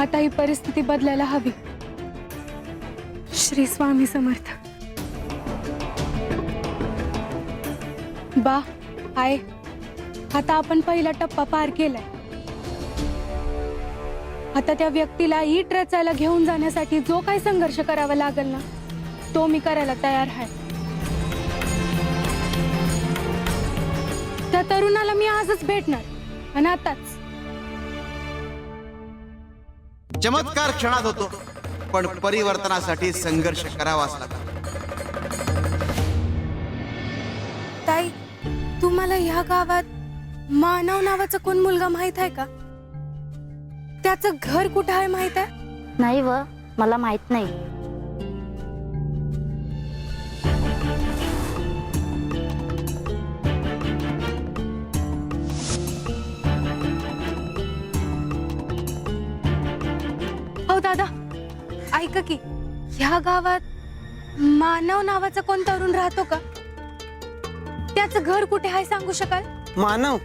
आता ही परिस्थिती बदलायला हवी. श्री स्वामी समर्थ. बा, आहे, आता आपण पहिला टप्पा पार केलाय. आता त्या व्यक्तीला ईट रचायला घेऊन जाण्यासाठी जो काही संघर्ष करावा लागेल ना, तो मी करायला तयार आहे. त्या तरुणाला मी आजच भेटणार आणि आताच. चमत्कार क्षणात होतो, पण परिवर्तनासाठी संघर्ष करावाच लागतो. ताई, तुम्हाला ह्या गावात मानव नावाचा कोण मुलगा माहित आहे का? त्याचं घर कुठं आहे माहित आहे? नाही व, मला माहित नाही. हो दादा, ऐका की, ह्या गावात मानव नावाचा कोण तरुण राहतो का? त्याचं घर कुठे आहे सांगू शकाल? मानव,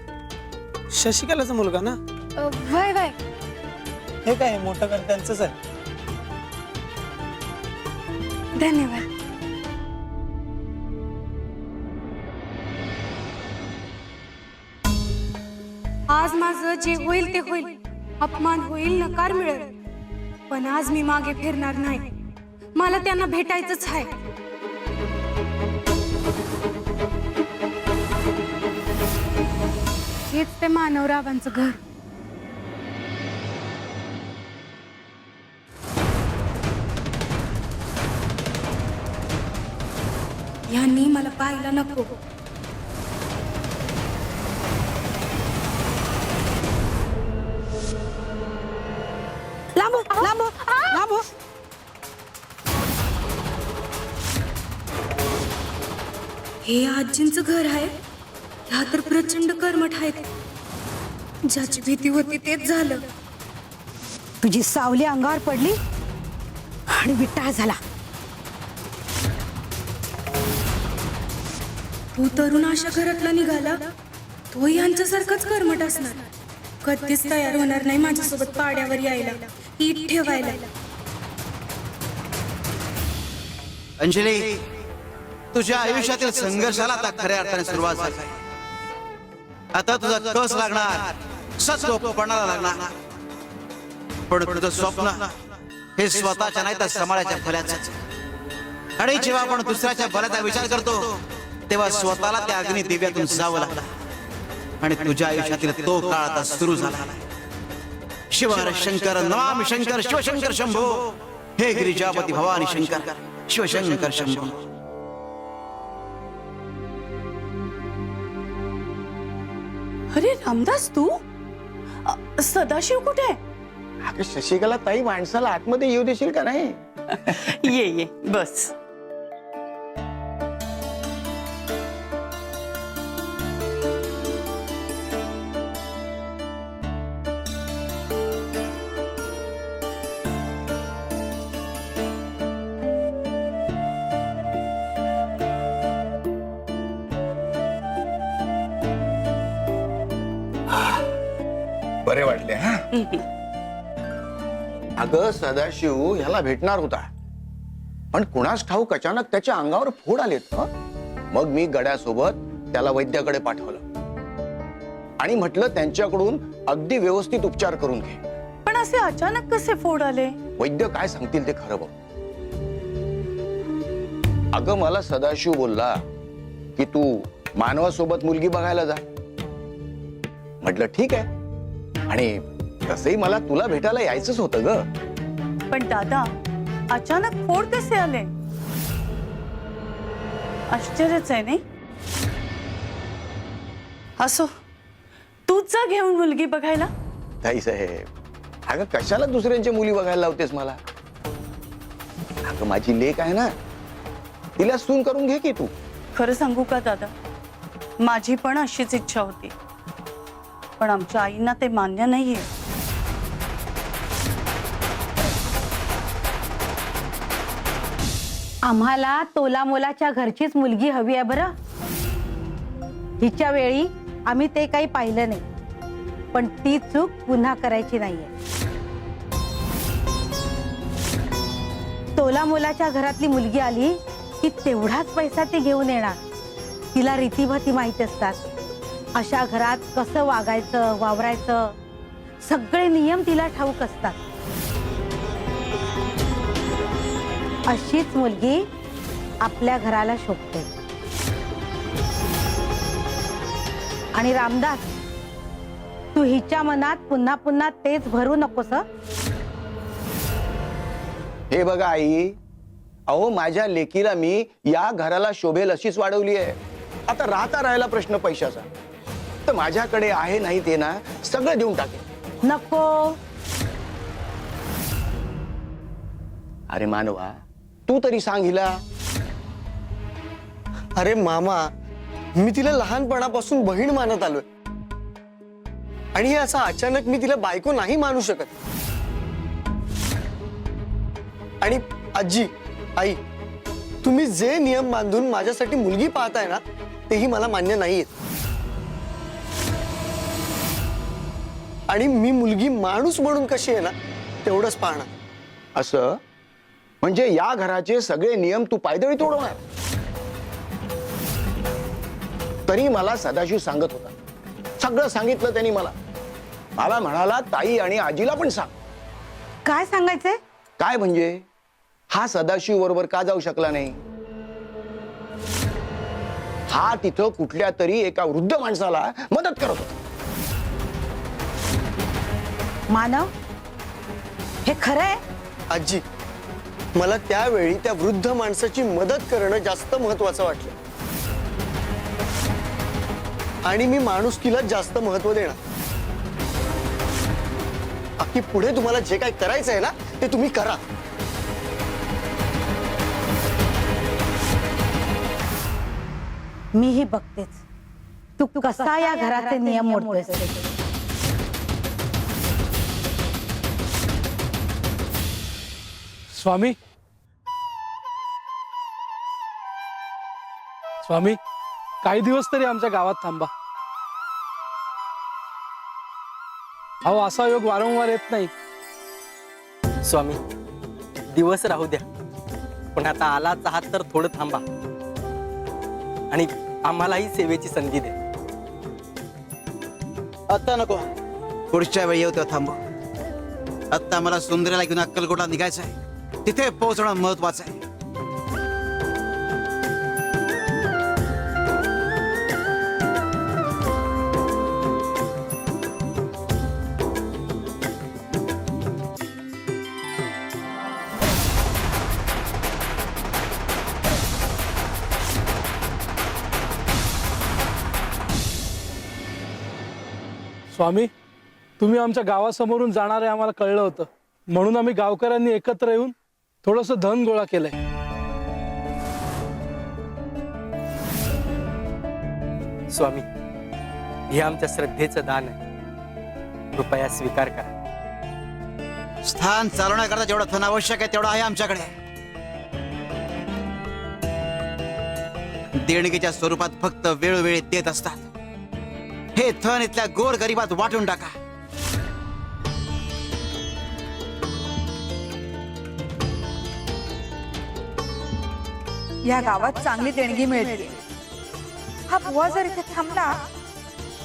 शशिकलाचा मुलगा ना? वय वय. हे काय मोठं घर त्यांचंच आहे. धन्यवाद. आज माझं जे होईल ते होईल. अपमान होईल, नकार मिळेल, पण आज मी मागे फिरणार नाही. मला त्यांना भेटायचंच आहे. हेच ते मानवरावांचं घर. यांनी मला पाहायला नको. लांब लांब लांब. हे आजींचं घर आहे. ह्या तर प्रचंड कर्मठ आहेत. ज्याची भीती होती तेच झालं. तुझी सावली अंगावर पडली आणि विटाळ झाला. तो तरुण अशा घरातला निघाला, तो यांच्यासारखाच कर्मठ असणार. कधीच तयार होणार नाही माझ्यासोबत पाड्यावर यायला, ईद ठेवायला. अंजली, तुझ्या आयुष्यातील संघर्षाला आता खऱ्या अर्थाने सुरुवात झाली. आता तुझा कस लागणार, सत्वपणाला लागणार. पण तुझं स्वप्न हे स्वतःच्या नाही तर समाजाच्या भल्याचं. आणि जेव्हा आपण दुसऱ्याच्या भल्याचा विचार करतो तेव्हा स्वतःला त्या अग्नी दिव्यातून जावं लागतं. आणि तुझ्या आयुष्यातील तो काळ आता सुरू झाला. शिव हर शंकर, नमामि शंकर, शिवशंकर शंभो. हे गिरिजापती भवानी शंकर, शिवशंकर शंभो. अरे रामदास, तू सदाशिव कुठे आहे? अगं शशिकला ताई, माणसाला आतमध्ये येऊ देशील का नाही? ये ये बस. बरे वाटले हा. अगं सदाशिव ह्याला भेटणार होता, पण कुणास ठाऊक अचानक त्याच्या अंगावर फोड आलेत. मग मी गड्यासोबत त्याला वैद्याकडे पाठवलं आणि म्हटलं त्यांच्याकडून अगदी व्यवस्थित उपचार करून घे. पण असे अचानक कसे फोड आले? वैद्य काय सांगतील ते खरं बघ. अगं मला सदाशिव बोलला की तू मानवासोबत मुलगी बघायला जा. म्हटलं ठीक आहे, आणि तसंही मला तुला भेटायला यायचंच होतं ग. पण दादा, अचानक फोड कसे आले? आश्चर्यच आहे नाही? असो, तूच जा घेऊन मुलगी बघायला. ताई साहेब, अगं कशाला दुसऱ्यांच्या मुली बघायला लावतेस मला? अगं माझी लेक आहे ना, तिला सून करून घे की तू. खरं सांगू का दादा, माझी पण अशीच इच्छा होती, पण आमच्या आईंना ते मान्य नाहीये. आम्हाला तोला मोलाच्या घरचीच मुलगी हवी आहे बरं. हिच्या वेळी आम्ही ते काही पाहिलं नाही, पण ती चूक पुन्हा करायची नाहीये. तोला मोलाच्या घरातली मुलगी आली की तेवढाच पैसा ती घेऊन येणार. तिला रीतीभाती माहित असतात. अशा घरात कसं वागायचं, वावरायचं, सगळे नियम तिला ठाऊक असतात. अशीच मुलगी आपल्या घराला शोभते. आणि रामदास, तू हिच्या मनात पुन्हा पुन्हा तेच भरू नकोस. हे बघा आई, अहो माझ्या लेकीला मी या घराला शोभेल अशीच वाढवली आहे. आता राहायला प्रश्न पैशाचा, तर माझ्याकडे आहे नाही ते ना सगळं देऊन टाकेल. नको. अरे मानवा, तू तरी सांग हिला. अरे मामा, मी तिला लहानपणापासून बहीण मानत आलोय, आणि हे असं अचानक मी तिला बायको नाही मानू शकत. आणि आजी, आई, तुम्ही जे नियम बांधून माझ्यासाठी मुलगी पाहताय ना, तेही मला मान्य नाहीये. आणि मी मुलगी माणूस म्हणून कशी आहे ना, तेवढंच पाहणार. असं म्हणजे या घराचे सगळे नियम तू पायदळी तोडवणार? तरी मला सदाशिव सांगत होता, सगळं सांगितलं त्यांनी मला. मला म्हणाला ताई आणि आजीला पण सांग. काय सांगायचंय? काय म्हणजे, हा सदाशिव बरोबर का जाऊ शकला नाही? हा तिथं कुठल्या तरी एका वृद्ध माणसाला मदत करत होता. मानव, हे खरं आहे? आजी, मला त्यावेळी त्या वृद्ध माणसाची मदत करणं जास्त महत्वाचं वाटलं, आणि मी माणुसकीला जास्त महत्व देणार. बाकी पुढे तुम्हाला जे काय करायचं आहे ना, ते तुम्ही करा. मीही बघतेच तू कसा या घराचे नियम मोडतोयस. स्वामी, स्वामी काही दिवस तरी आमच्या गावात थांबा. अहो असा योग वारंवार येत नाही. स्वामी दिवस राहू द्या, पण आता आलाच आहात तर थोडं थांबा आणि आम्हालाही सेवेची संधी द्या. आता नको, पुढच्या वेळी येऊ तेव्हा थांबू. आता मला सुंदरीला घेऊन अक्कलकोटला निघायचं आहे. तिथे पोहोचणं महत्वाचं आहे. स्वामी तुम्ही आमच्या गावासमोरून जाणार आहे आम्हाला कळलं होतं, म्हणून आम्ही गावकऱ्यांनी एकत्र येऊन थोडस धन गोळा केलंय. स्वामी हे आमच्या श्रद्धेचं दान आहे, कृपया स्वीकार करा. स्थान चालवण्याकरता जेवढं धन आवश्यक आहे तेवढं आहे आमच्याकडे. देणगीच्या स्वरूपात फक्त वेळोवेळी देत असतात. हे धन इथल्या गोर गरीबात वाटून टाका. या गावात चांगली देणगी मिळते. हा बुवा जर इथे थांबला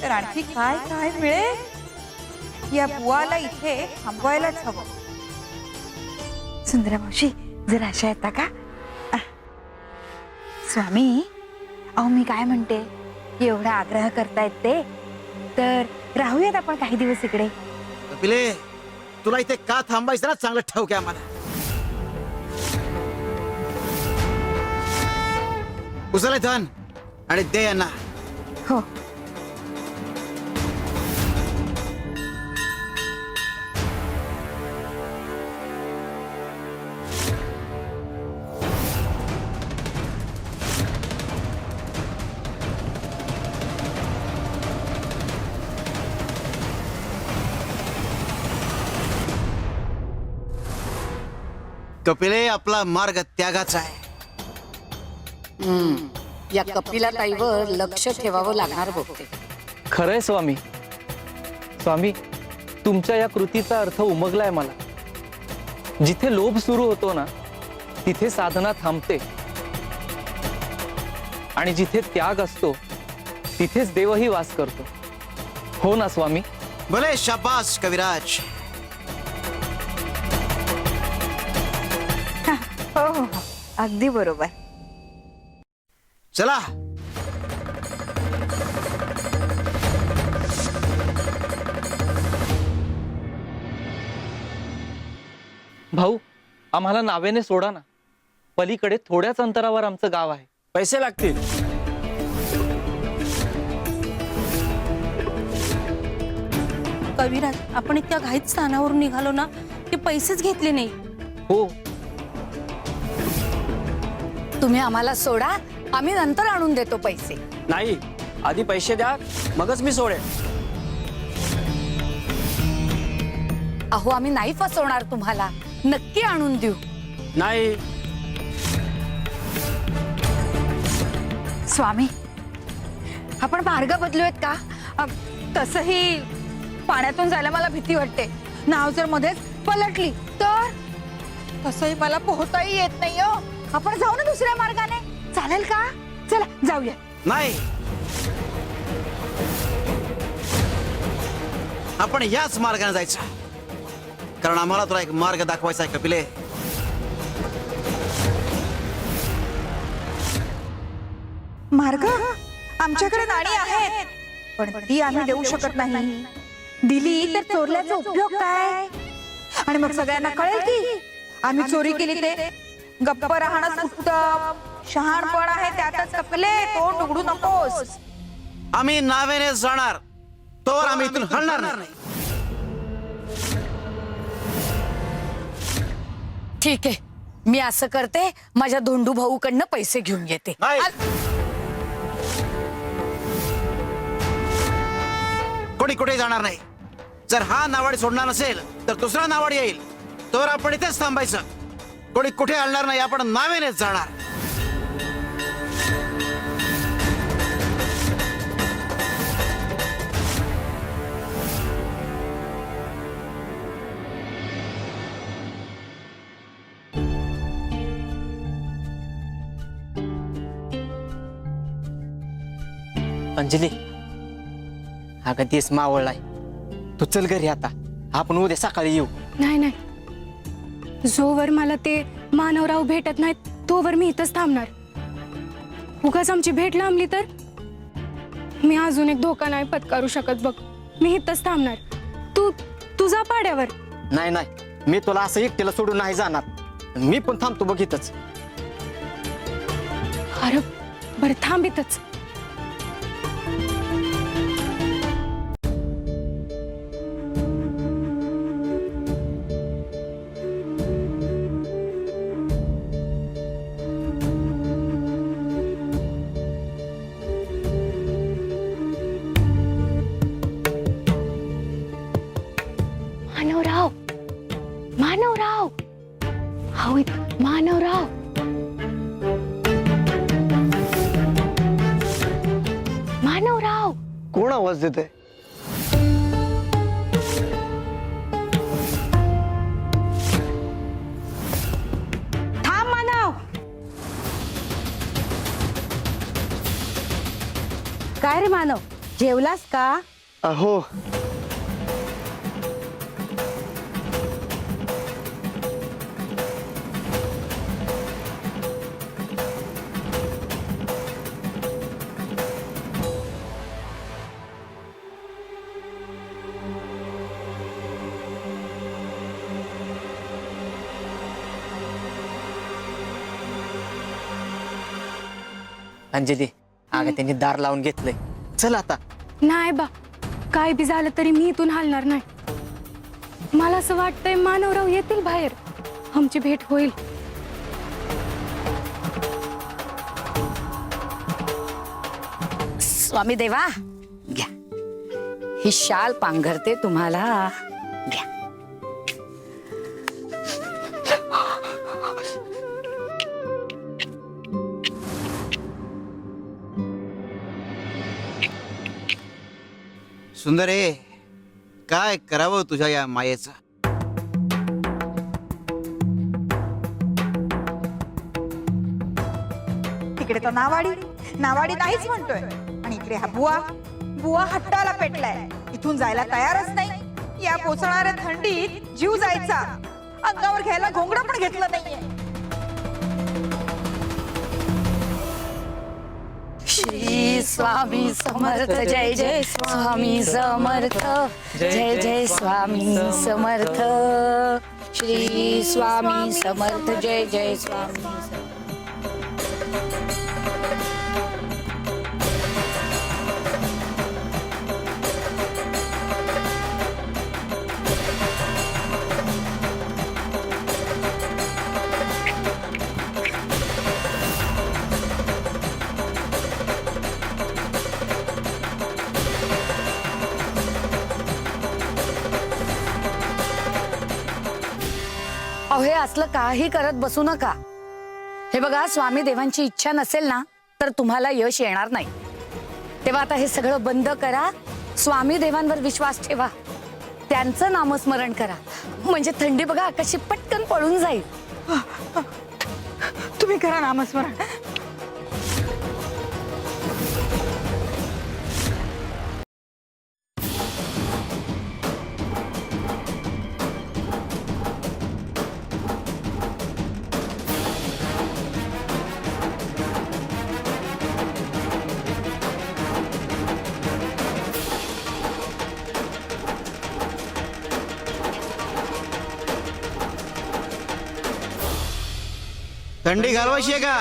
तर आणखी काय काय मिळेल. या बुवाला इथे थांबवायलाच हवं. सुंदरा मावशी जर अशा येता का? स्वामी अहो मी काय म्हणते, एवढा आग्रह करतायत ते तर राहूयात आपण काही दिवस इकडे. कपिले तुला इथे का थांबायचं ना चांगलं ठाऊक आहे आम्हाला. उचल धन आणि दे यांना. हो कपिले आपला मार्ग त्यागाचा आहे. या कपिला ताईवर लक्ष ठेवावं लागणार बघते. खरंय स्वामी. स्वामी तुमच्या या कृतीचा अर्थ उमगलाय मला. जिथे लोभ सुरू होतो ना तिथे साधना थांबते आणि जिथे त्याग असतो तिथेच देवही वास करतो. हो ना स्वामी? भले शाबास कविराज. हो हो हो अगदी बरोबर. चला भाऊ आम्हाला नावेने सोडा ना. पलीकडे थोड्याच अंतरावर आमचं गाव आहे. पैसे लागतील. कविराज आपण इतक्या घाईत स्थानावरून निघालो ना की पैसेच घेतले नाही. हो तुम्ही आम्हाला सोडा, आम्ही नंतर आणून देतो पैसे. नाही, आधी पैसे द्या मगच मी सोडेन. अहो आम्ही नाही फसवणार तुम्हाला, नक्की आणून देऊ. नाही. स्वामी आपण मार्ग बदलूयात का? तसही पाण्यातून जायला मला भीती वाटते. नाव जर मध्येच पलटली तर तसंही मला पोहताही येत नाही हो. आपण जाऊ ना दुसऱ्या मार्गाने, चालेल का? चला जाऊया. नाही, आपण याच मार्गाने जायचं, कारण आम्हाला तुला एक मार्ग दाखवायचा आहे कपिले. मार्ग आमच्याकडे नाणी आहेत पण ती आम्ही देऊ शकत नाही. दिली तर चोरल्याचा उपयोग काय? आणि मग सगळ्यांना कळेल की आम्ही चोरी केली. ते गप्प राहणं उत्तम शहाणपण आहे. त्यातच कपले तोंड उघडू नकोस. आम्ही नावेने जाणार तोवर आम्ही इथून हलणार नाही. ठीक आहे, मी असं करते, माझ्या धोंडू भाऊकडनं पैसे घेऊन येते. कोणी कुठे जाणार नाही. जर हा नावाडी सोडणार नसेल तर दुसरा नावाडी येईल, तोवर आपण इथेच थांबायचं. कोणी कुठे हलणार नाही, आपण नावेनेच जाणार. अंजली, अगं देश मावळलाय, तू चल घरी आता, आपण उद्या सकाळी येऊ. नाही नाही, जोवर मला ते मानवराव भेटत नाहीत तोवर मी इथंच थांबणार. उगाच आमची भेट लांबली तर मी अजून एक धोका नाही पत्करू शकत बघ. मी इथंच थांबणार. तू तुझा पाड्यावर. नाही नाही, मी तुला असं एकटीला सोडून नाही जाणार. मी पण थांबतो बघ इथंच. अरे बरं थांब इथंच. मानवराव, मानवराव, हो मानवराव. मानवराव, कोण आवाज देते? थांब मानव. काय रे मानव, जेवलास का? अहो, अंजली, अगं त्यांनी दार लावून घेतलंय. चल आता. नाही बा, काय बी झालं तरी मी इथून हलणार नाही. मला असं वाटतंय मानवराव येतील बाहेर, आमची भेट होईल. स्वामी देवा, घ्या ही शाल पांघरते तुम्हाला, घ्या. सुंदरे, काय करावं तुझ्या या मायेचं. तिकडे तर नावाडी नाहीच म्हणतोय, आणि इकडे हा बुवा हट्टाला पेटलाय. इथून जायला तयारच नाही. या पोचणाऱ्या थंडीत जीव जायचा, अंगावर घ्यायला घोंगडं पण घेतलं नाहीये. श्री स्वामी समर्थ, जय जय स्वामी समर्थ, जय जय स्वामी समर्थ. श्री स्वामी समर्थ, जय जय स्वामी समर्थ. अहो, हे असलं काही करत बसू नका. हे बघा, स्वामी देवांची इच्छा नसेल ना तर तुम्हाला यश येणार नाही. तेव्हा आता हे सगळं बंद करा. स्वामी देवांवर विश्वास ठेवा, त्यांचं नामस्मरण करा, म्हणजे थंडी बघा कशी पटकन पळून जाईल. तुम्ही करा नामस्मरण. थंडी घालवायची आहे का?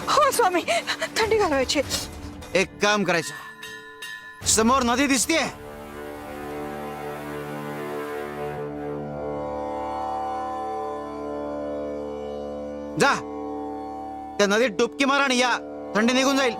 हो स्वामी, थंडी घालवायची. एक काम करायचं, समोर नदी दिसतेय, जा त्या नदीत डुबकी मारा आणि या, थंडी निघून जाईल.